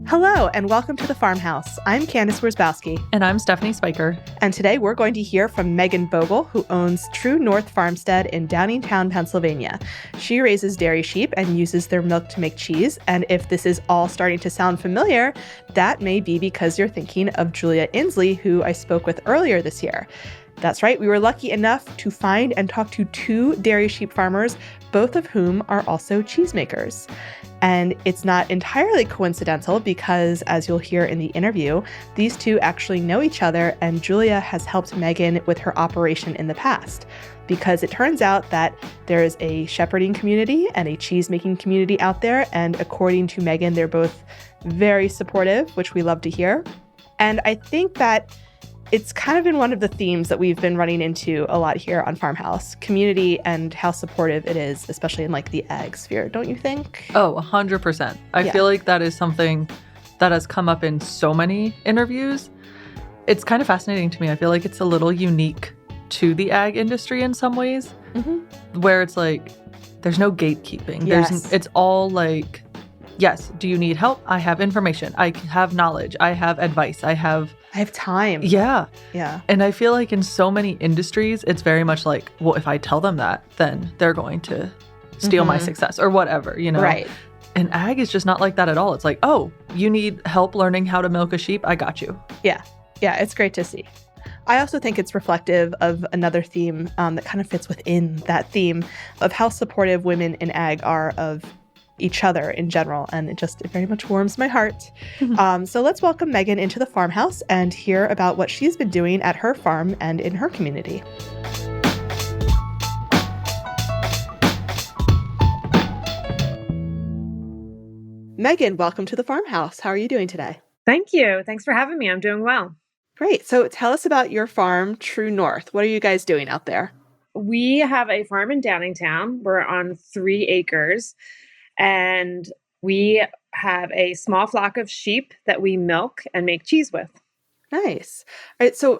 Hello, and welcome to the Farmhouse. I'm Candace Wierzbowski. And I'm Stephanie Spiker. And today we're going to hear from Megan Bogle, who owns True North Farmstead in Downingtown, Pennsylvania. She raises dairy sheep and uses their milk to make cheese. And if this is all starting to sound familiar, that may be because you're thinking of Julia Inslee, who I spoke with earlier this year. That's right, we were lucky enough to find and talk to two dairy sheep farmers, both of whom are also cheesemakers. And it's not entirely coincidental because, as you'll hear in the interview, these two actually know each other, and Julia has helped Megan with her operation in the past. Because it turns out that there is a shepherding community and a cheese-making community out there, and according to Megan, they're both very supportive, which we love to hear. And I think that it's kind of been one of the themes that we've been running into a lot here on FarmHouse, community and how supportive it is, especially in like the ag sphere, don't you think? Oh, 100%. I feel like that is something that has come up in so many interviews. It's kind of fascinating to me. I feel like it's a little unique to the ag industry in some ways, where it's like, there's no gatekeeping. Yes. It's all like, yes, do you need help? I have information. I have knowledge. I have advice. I have time. Yeah. Yeah. And I feel like in so many industries, it's very much like, well, if I tell them that, then they're going to steal my success or whatever, you know? Right. And ag is just not like that at all. It's like, oh, you need help learning how to milk a sheep? I got you. Yeah. Yeah, it's great to see. I also think it's reflective of another theme that kind of fits within that theme of how supportive women in ag are of each other in general, and it very much warms my heart. So let's welcome Megan into the Farmhouse and hear about what she's been doing at her farm and in her community. Megan, welcome to the Farmhouse. How are you doing today? Thank you. Thanks for having me. I'm doing well. Great. So tell us about your farm, True North. What are you guys doing out there? We have a farm in Downingtown. We're on 3 acres. And we have a small flock of sheep that we milk and make cheese with. Nice. All right. So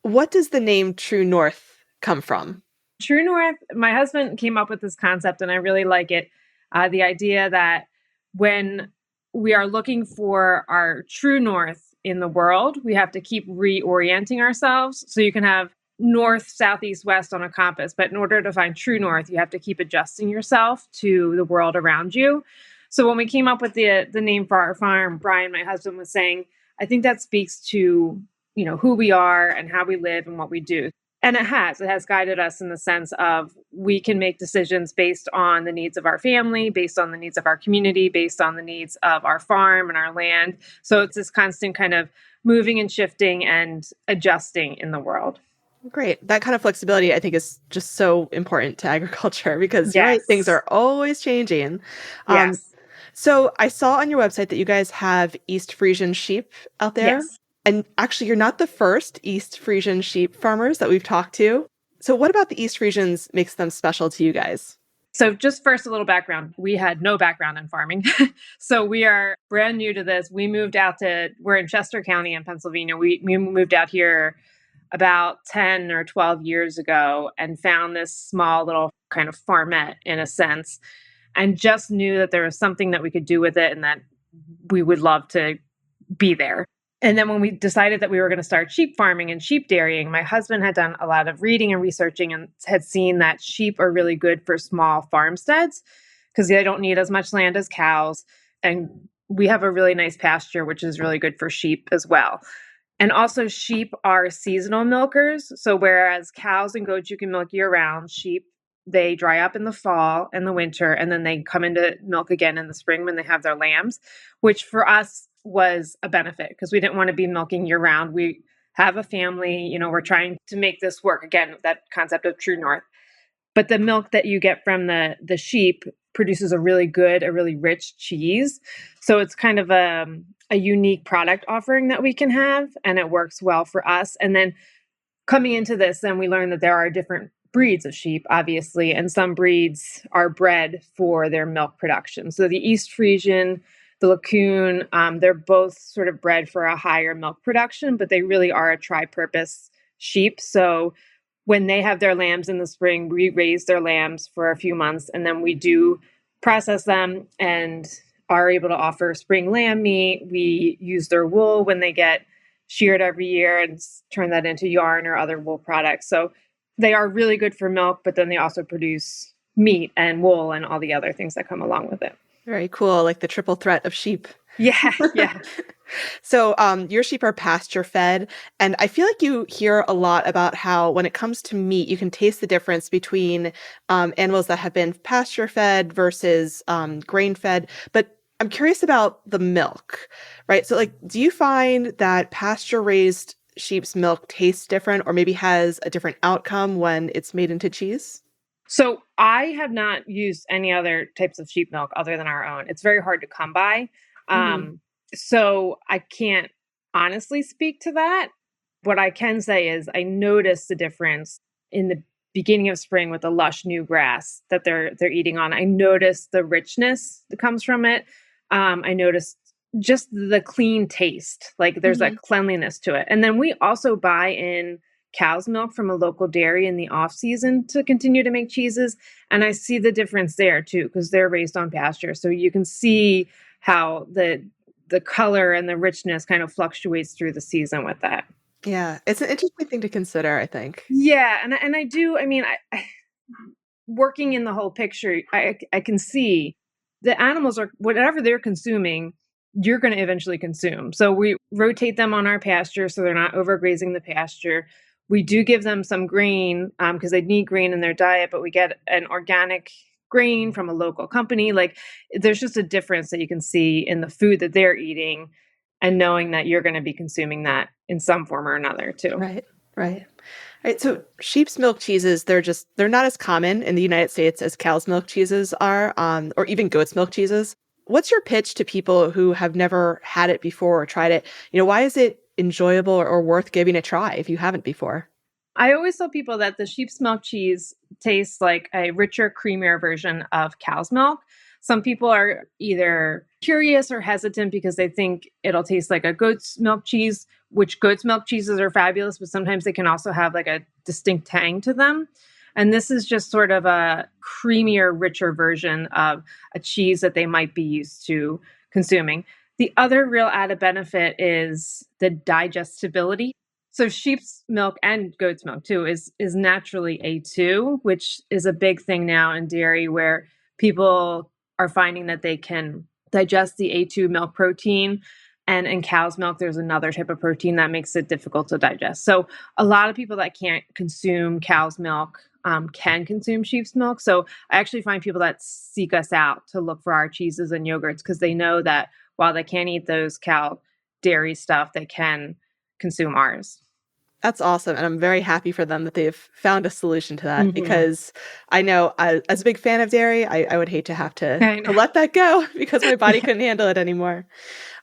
what does the name True North come from? True North, my husband came up with this concept and I really like it. The idea that when we are looking for our true north in the world, we have to keep reorienting ourselves. So you can have north, south, east, west on a compass. But in order to find true north, you have to keep adjusting yourself to the world around you. So when we came up with the name for our farm, Brian, my husband, was saying, I think that speaks to, who we are and how we live and what we do. And it has guided us in the sense of we can make decisions based on the needs of our family, based on the needs of our community, based on the needs of our farm and our land. So it's this constant kind of moving and shifting and adjusting in the world. Great. That kind of flexibility, I think, is just so important to agriculture because right, things are always changing. Yes. So I saw on your website that you guys have East Friesian sheep out there. Yes. And actually, you're not the first East Friesian sheep farmers that we've talked to. So what about the East Friesians makes them special to you guys? So just first, a little background. We had no background in farming. So we are brand new to this. We're in Chester County in Pennsylvania. We moved out here about 10 or 12 years ago and found this small little kind of farmette in a sense, and just knew that there was something that we could do with it and that we would love to be there. And then when we decided that we were going to start sheep farming and sheep dairying, my husband had done a lot of reading and researching and had seen that sheep are really good for small farmsteads because they don't need as much land as cows. And we have a really nice pasture, which is really good for sheep as well. And also sheep are seasonal milkers. So whereas cows and goats you can milk year round, sheep, they dry up in the fall and the winter, and then they come into milk again in the spring when they have their lambs, which for us was a benefit because we didn't want to be milking year round. We have a family, we're trying to make this work. Again, that concept of True North. But the milk that you get from the sheep produces a really rich cheese. So it's kind of a unique product offering that we can have, and it works well for us. And then coming into this, then we learned that there are different breeds of sheep, obviously, and some breeds are bred for their milk production. So the East Friesian, the Lacuane, they're both sort of bred for a higher milk production, but they really are a tri-purpose sheep. So when they have their lambs in the spring, we raise their lambs for a few months, and then we do process them and are able to offer spring lamb meat. We use their wool when they get sheared every year and turn that into yarn or other wool products. So they are really good for milk, but then they also produce meat and wool and all the other things that come along with it. Very cool, like the triple threat of sheep. Yeah, yeah. So your sheep are pasture fed, and I feel like you hear a lot about how when it comes to meat, you can taste the difference between animals that have been pasture fed versus grain fed. But I'm curious about the milk, right? So like, do you find that pasture raised sheep's milk tastes different or maybe has a different outcome when it's made into cheese? So I have not used any other types of sheep milk other than our own. It's very hard to come by. Hmm. So I can't honestly speak to that. What I can say is I noticed the difference in the beginning of spring with the lush new grass that they're eating on. I noticed the richness that comes from it. I noticed just the clean taste. Like there's a Hmm. cleanliness to it. And then we also buy in cow's milk from a local dairy in the off season to continue to make cheeses. And I see the difference there too, because they're raised on pasture. So you can see how the color and the richness kind of fluctuates through the season with that. Yeah, it's an interesting thing to consider, I think. Yeah, and I do. I mean, I working in the whole picture, I can see the animals are whatever they're consuming, you're going to eventually consume. So we rotate them on our pasture so they're not overgrazing the pasture. We do give them some grain because they need grain in their diet, but we get an organic grain from a local company. Like there's just a difference that you can see in the food that they're eating and knowing that you're going to be consuming that in some form or another too. Right, right. Right. So sheep's milk cheeses, they're not as common in the United States as cow's milk cheeses are, or even goat's milk cheeses. What's your pitch to people who have never had it before or tried it? Why is it enjoyable or worth giving a try if you haven't before? I always tell people that the sheep's milk cheese tastes like a richer, creamier version of cow's milk. Some people are either curious or hesitant because they think it'll taste like a goat's milk cheese, which goat's milk cheeses are fabulous, but sometimes they can also have like a distinct tang to them. And this is just sort of a creamier, richer version of a cheese that they might be used to consuming. The other real added benefit is the digestibility. So sheep's milk and goat's milk too is naturally A2, which is a big thing now in dairy where people are finding that they can digest the A2 milk protein. And in cow's milk, there's another type of protein that makes it difficult to digest. So a lot of people that can't consume cow's milk can consume sheep's milk. So I actually find people that seek us out to look for our cheeses and yogurts because they know that while they can't eat those cow dairy stuff, they can consume ours. That's awesome. And I'm very happy for them that they've found a solution to that Mhm. because I know as a big fan of dairy, I would hate to have I to know. let that go because my body Yeah. couldn't handle it anymore.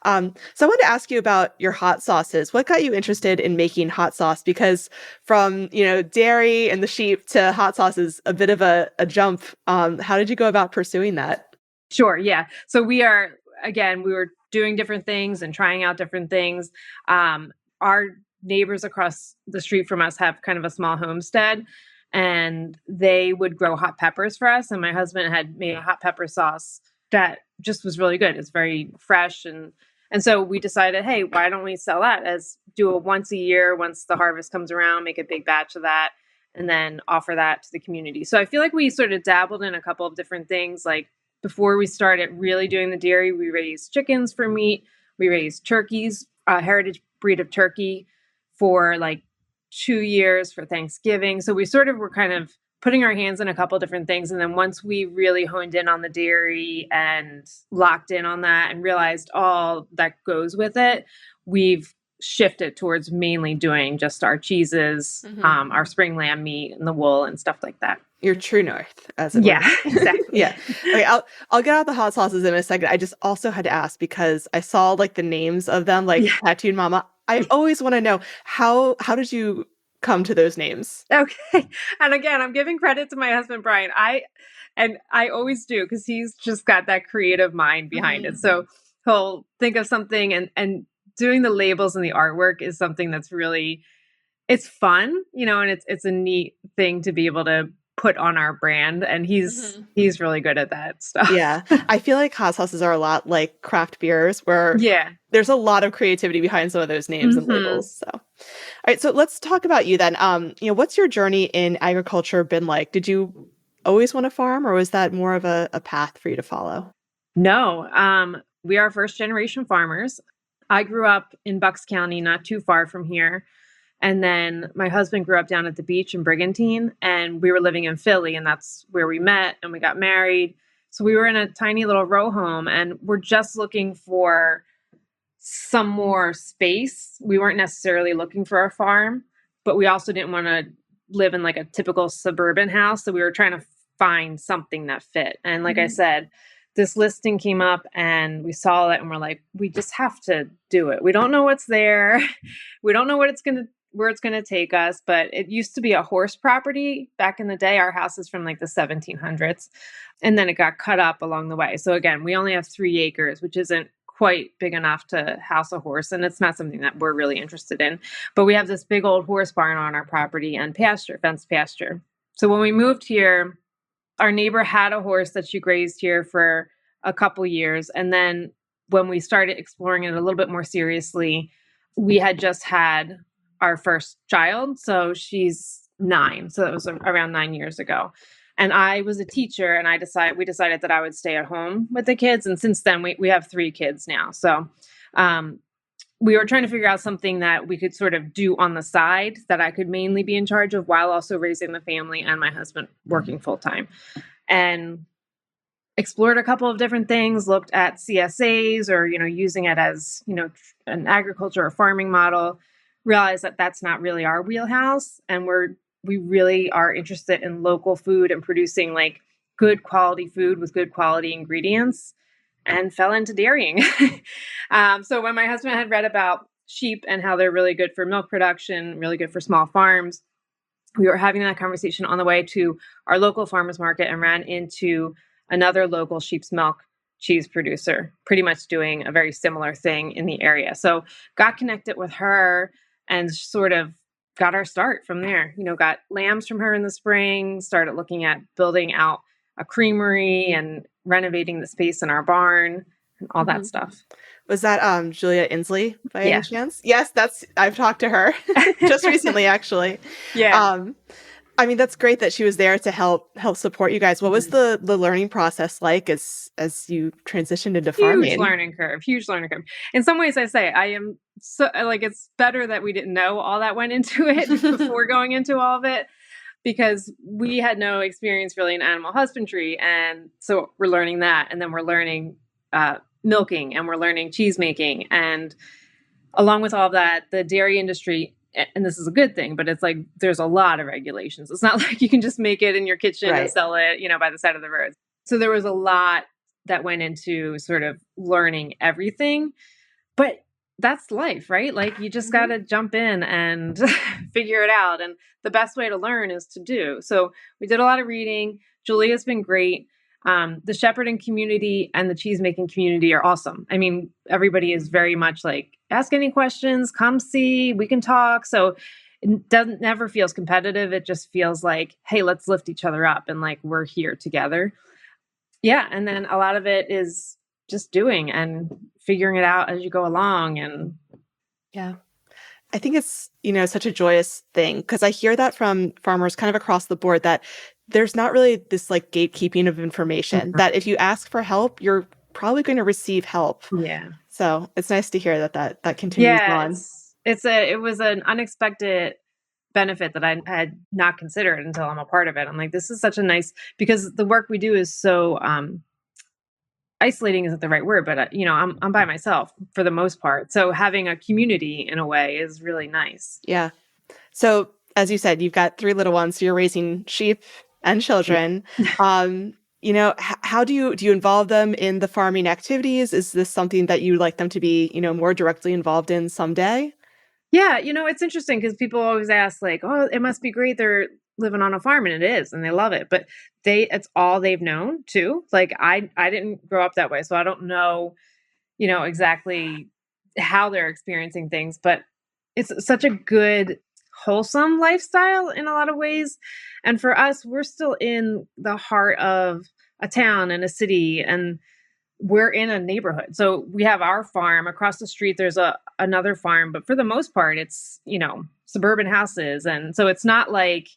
So I wanted to ask you about your hot sauces. What got you interested in making hot sauce? Because from, dairy and the sheep to hot sauce is a bit of a jump. How did you go about pursuing that? Sure. Yeah. So we were doing different things and trying out different things. Our neighbors across the street from us have kind of a small homestead and they would grow hot peppers for us. And my husband had made a hot pepper sauce that just was really good. It's very fresh. And so we decided, hey, why don't we sell that as do a once a year, once the harvest comes around, make a big batch of that and then offer that to the community. So I feel like we sort of dabbled in a couple of different things. Like before we started really doing the dairy, we raised chickens for meat. We raised turkeys, a heritage breed of turkey for like 2 years for Thanksgiving. So we sort of were kind of putting our hands in a couple different things. And then once we really honed in on the dairy and locked in on that and realized all that goes with it, we've shifted towards mainly doing just our cheeses, Mhm. our spring lamb meat and the wool and stuff like that. Your true north, as it were. Yeah, exactly. Yeah. Okay, I'll get out the hot sauces in a second. I just also had to ask because I saw like the names of them, like Yeah. Tattooed Mama. I always want to know how did you come to those names? Okay. And again, I'm giving credit to my husband Brian. I always do because he's just got that creative mind behind it. Mhm. So he'll think of something and doing the labels and the artwork is something that's really it's fun, and it's a neat thing to be able to put on our brand, and he's really good at that stuff. Yeah. I feel like house houses are a lot like craft beers where there's a lot of creativity behind some of those names and labels. So, all right. So let's talk about you then. What's your journey in agriculture been like? Did you always want to farm, or was that more of a path for you to follow? No, we are first generation farmers. I grew up in Bucks County, not too far from here. And then my husband grew up down at the beach in Brigantine, and we were living in Philly, and that's where we met and we got married. So we were in a tiny little row home, and we're just looking for some more space. We weren't necessarily looking for a farm, but we also didn't want to live in like a typical suburban house. So we were trying to find something that fit. And like I said, this listing came up and we saw it and we're like, we just have to do it. We don't know what's there. We don't know where it's going to take us, but it used to be a horse property back in the day. Our house is from like the 1700s, and then it got cut up along the way. So again, we only have 3 acres, which isn't quite big enough to house a horse, and it's not something that we're really interested in. But we have this big old horse barn on our property and pasture, fenced pasture. So when we moved here, our neighbor had a horse that she grazed here for a couple years, and then when we started exploring it a little bit more seriously, we had just had our first child. So she's 9. So that was around 9 years ago. And I was a teacher, and we decided that I would stay at home with the kids. And since then we have 3 kids now. So we were trying to figure out something that we could sort of do on the side that I could mainly be in charge of while also raising the family and my husband working full time. And explored a couple of different things, looked at CSAs or, using it as, an agriculture or farming model, realized that that's not really our wheelhouse. And we really are interested in local food and producing like good quality food with good quality ingredients, and fell into dairying. So when my husband had read about sheep and how they're really good for milk production, really good for small farms, we were having that conversation on the way to our local farmers market and ran into another local sheep's milk cheese producer, pretty much doing a very similar thing in the area. So got connected with her and sort of got our start from there. Got lambs from her in the spring, started looking at building out a creamery and renovating the space in our barn and all that stuff. Was that Julia Inslee by any chance? Yes, I've talked to her just recently, actually. Yeah. That's great that she was there to help support you guys. What was the learning process like as you transitioned into farming? Huge learning curve. In some ways, I say I am so like, it's better that we didn't know all that went into it before going into all of it, because we had no experience really in animal husbandry. And so we're learning that. And then we're learning milking, and we're learning cheese making. And along with all of that, the dairy industry, and this is a good thing, but it's like there's a lot of regulations. It's not like you can just make it in your kitchen and sell it, by the side of the road. So there was a lot that went into sort of learning everything. But that's life, right? Like you just got to jump in and figure it out. And the best way to learn is to do. So we did a lot of reading. Julia's been great. The shepherding community and the cheese making community are awesome. Everybody is very much like, ask any questions, come see, we can talk. So it never feels competitive. It just feels like, hey, let's lift each other up and like we're here together. Yeah. And then a lot of it is just doing and figuring it out as you go along. And yeah, I think it's, such a joyous thing, because I hear that from farmers kind of across the board, that there's not really this like gatekeeping of information, that if you ask for help, you're probably going to receive help. Yeah. So it's nice to hear that continues on. It was an unexpected benefit that I had not considered until I'm a part of it. I'm like, this is such a nice, because the work we do is so isolating isn't the right word, but I'm by myself for the most part. So having a community in a way is really nice. Yeah. So as you said, you've got 3 little ones, so you're raising sheep and children. How do you involve them in the farming activities? Is this something that you like them to be, more directly involved in someday? Yeah. It's interesting because people always ask like, oh, it must be great they're living on a farm, and it is, and they love it, but it's all they've known too. Like I didn't grow up that way, so I don't know, exactly how they're experiencing things, but it's such a good wholesome lifestyle in a lot of ways. And for us, we're still in the heart of a town and a city, and we're in a neighborhood. So we have our farm across the street. There's another farm, but for the most part, it's, suburban houses. And so it's not like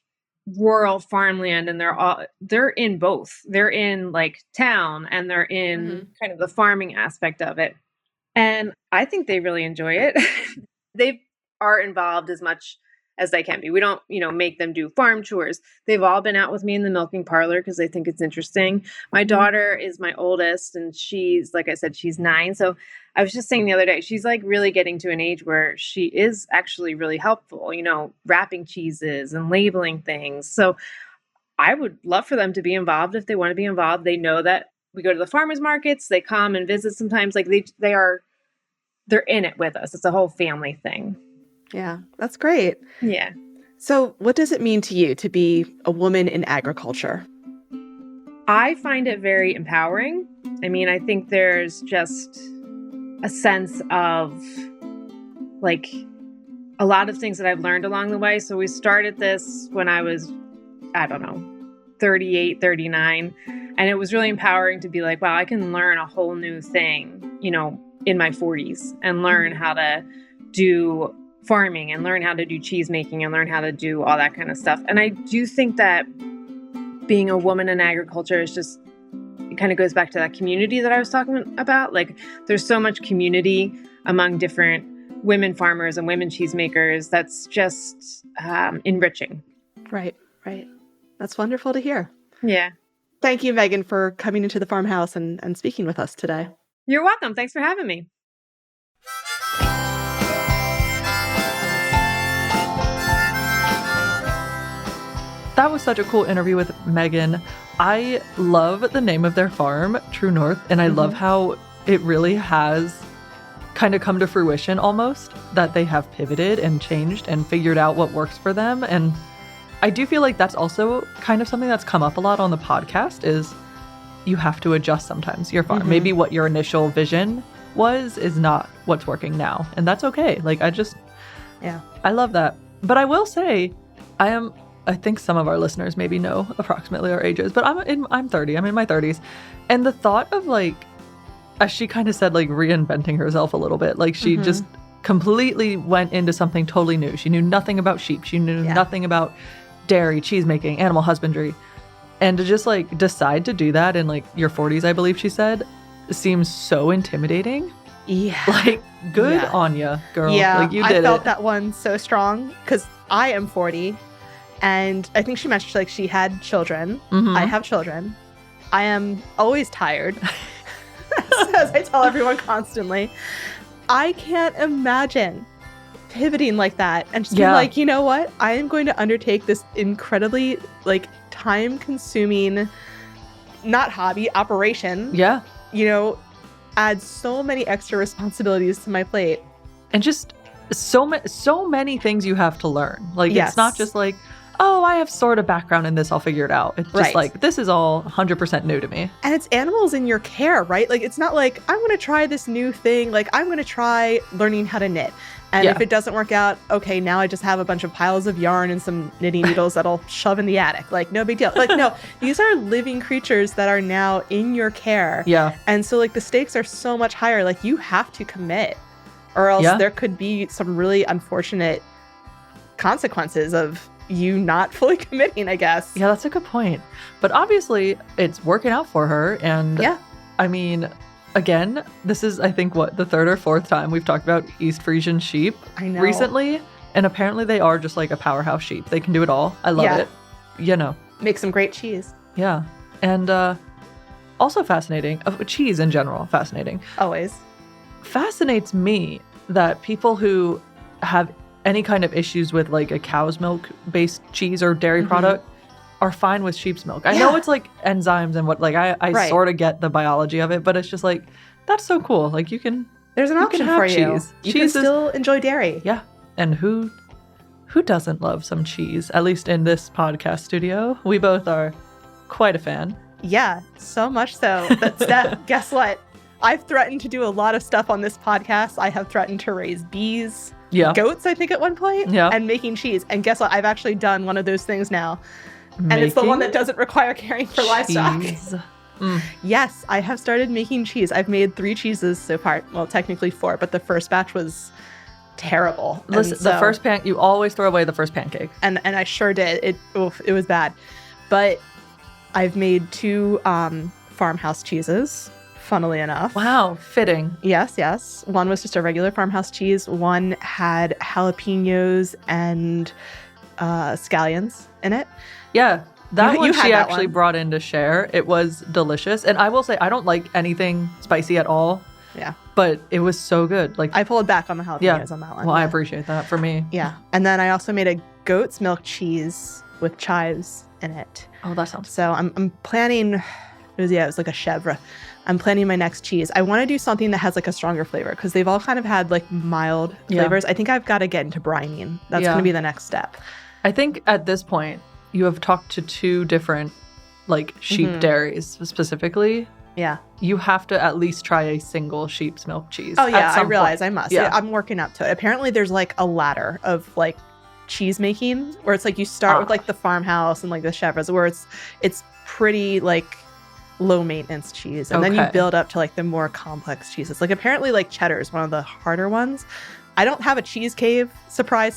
rural farmland, and they're in both. They're in like town, and they're in kind of the farming aspect of it. And I think they really enjoy it. They are involved as much as they can be. We don't, make them do farm chores. They've all been out with me in the milking parlor because they think it's interesting. My daughter is my oldest, and she's, like I said, she's 9. So I was just saying the other day, she's like really getting to an age where she is actually really helpful, wrapping cheeses and labeling things. So I would love for them to be involved if they want to be involved. They know that we go to the farmers markets, they come and visit sometimes. Like they're in it with us. It's a whole family thing. Yeah, that's great. Yeah. So what does it mean to you to be a woman in agriculture? I find it very empowering. I mean, I think there's just a sense of like a lot of things that I've learned along the way. So we started this when I was, 38, 39. And it was really empowering to be like, wow, I can learn a whole new thing, in my 40s, and learn how to do farming and learn how to do cheese making and learn how to do all that kind of stuff. And I do think that being a woman in agriculture is just, it kind of goes back to that community that I was talking about. Like there's so much community among different women farmers and women cheesemakers that's just enriching. Right. That's wonderful to hear. Yeah. Thank you, Megan, for coming into the farmhouse and speaking with us today. You're welcome. Thanks for having me. That was such a cool interview with Megan. I love the name of their farm, True North, and I love how it really has kind of come to fruition almost, that they have pivoted and changed and figured out what works for them. And I do feel like that's also kind of something that's come up a lot on the podcast is you have to adjust sometimes your farm. Maybe what your initial vision was is not what's working now. And that's okay. Like I love that. But I will say I think some of our listeners maybe know approximately our ages, but I'm 30. I'm in my 30s. And the thought of like, as she kind of said, like reinventing herself a little bit, like she just completely went into something totally new. She knew nothing about sheep. She knew nothing about dairy, cheese making, animal husbandry. And to just like decide to do that in like your 40s, I believe she said, seems so intimidating. Yeah. Like good on ya, girl. Yeah. Like you did I felt that one so strong because I am 40. And I think she mentioned like she had children. I have children. I am always tired, as I tell everyone constantly. I can't imagine pivoting like that and just being like, you know what? I am going to undertake this incredibly like time-consuming, not hobby, operation. Yeah. Add so many extra responsibilities to my plate. And just so many things you have to learn. Like it's not just like, oh, I have sort of background in this, I'll figure it out. It's just like, this is all 100% new to me. And it's animals in your care, right? Like, it's not like, I'm going to try this new thing. Like, I'm going to try learning how to knit. And if it doesn't work out, okay, now I just have a bunch of piles of yarn and some knitting needles that I'll shove in the attic. Like, no big deal. Like, no, these are living creatures that are now in your care. Yeah. And so, like, the stakes are so much higher. Like, you have to commit, or else there could be some really unfortunate consequences of you not fully committing, I guess. Yeah, that's a good point. But obviously, it's working out for her. And I mean, again, this is, I think, the third or fourth time we've talked about East Friesian sheep recently. And apparently they are just like a powerhouse sheep. They can do it all. I love it. Make some great cheese. Yeah. And also fascinating. Cheese in general, fascinating. Always. Fascinates me that people who have any kind of issues with like a cow's milk based cheese or dairy product are fine with sheep's milk. I know it's like enzymes and what, like I sort of get the biology of it, but it's just like, that's so cool. Like there's an option for you. Cheese. You can still enjoy dairy. Yeah. And who doesn't love some cheese? At least in this podcast studio, we both are quite a fan. Yeah, so much so. That guess what? I've threatened to do a lot of stuff on this podcast. I have threatened to raise bees. goats, I think, at one point, and making cheese. And guess what? I've actually done one of those things now. And it's the one that doesn't require caring for livestock. Yes, I have started making cheese. I've made 3 cheeses so far. Well, technically 4, but the first batch was terrible. Listen, the first you always throw away the first pancake. And I sure did. It was bad. But I've made 2 farmhouse cheeses, funnily enough. Wow, fitting. Yes. One was just a regular farmhouse cheese. One had jalapenos and scallions in it. Yeah. That one she actually brought in to share. It was delicious. And I will say, I don't like anything spicy at all. Yeah. But it was so good. Like, I pulled back on the jalapenos on that one. Well, I appreciate that for me. Yeah. And then I also made a goat's milk cheese with chives in it. Oh, that sounds So I'm planning, it was like a chèvre. I'm planning my next cheese. I want to do something that has like a stronger flavor because they've all kind of had like mild flavors. I think I've got to get into brining. That's going to be the next step. I think at this point, you have talked to 2 different like sheep dairies specifically. Yeah. You have to at least try a single sheep's milk cheese. Oh, yeah. I realize I must. Yeah. I'm working up to it. Apparently, there's like a ladder of like cheese making where it's like you start with like the farmhouse and like the chèvres where it's pretty like low maintenance cheese. And then you build up to like the more complex cheeses. Like apparently like cheddar is one of the harder ones. I don't have a cheese cave, surprise,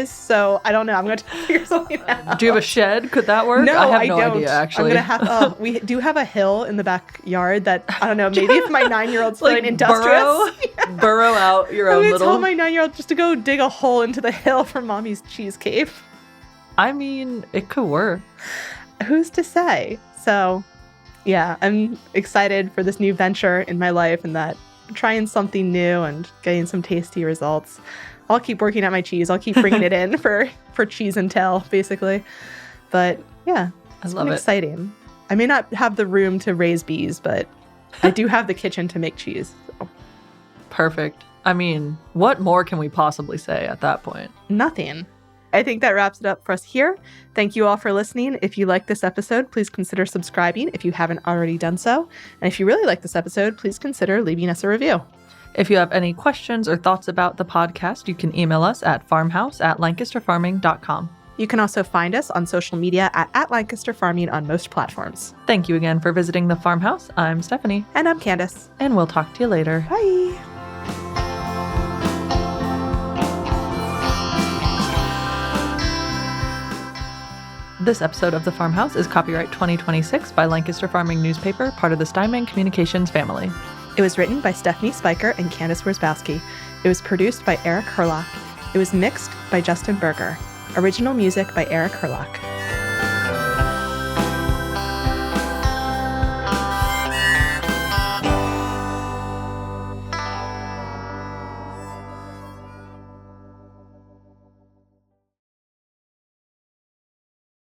so I don't know. I'm going to figure something out. Do you have a shed? Could that work? No, I have don't. idea, actually. I'm going to have, we do have a hill in the backyard that, I don't know, maybe if my 9-year-old's feeling industrious. Burrow out your own little. I tell my 9-year-old just to go dig a hole into the hill for mommy's cheese cave. I mean, it could work. Who's to say? So, yeah, I'm excited for this new venture in my life and that trying something new and getting some tasty results. I'll keep working at my cheese. I'll keep bringing it in for cheese and tail, basically. But yeah, it's been exciting. I may not have the room to raise bees, but I do have the kitchen to make cheese. So. Perfect. I mean, what more can we possibly say at that point? Nothing. I think that wraps it up for us here. Thank you all for listening. If you like this episode, please consider subscribing if you haven't already done so. And if you really like this episode, please consider leaving us a review. If you have any questions or thoughts about the podcast, you can email us at farmhouse@lancasterfarming.com. You can also find us on social media at Lancaster Farming on most platforms. Thank you again for visiting the farmhouse. I'm Stephanie. And I'm Candace. And we'll talk to you later. Bye. This episode of The Farmhouse is copyright 2026 by Lancaster Farming newspaper, part of the Steinman Communications family. It was written by Stephanie Spiker and Candace Worzbowski. It was produced by Eric Herlock. It was mixed by Justin Berger. Original music by Eric Herlock.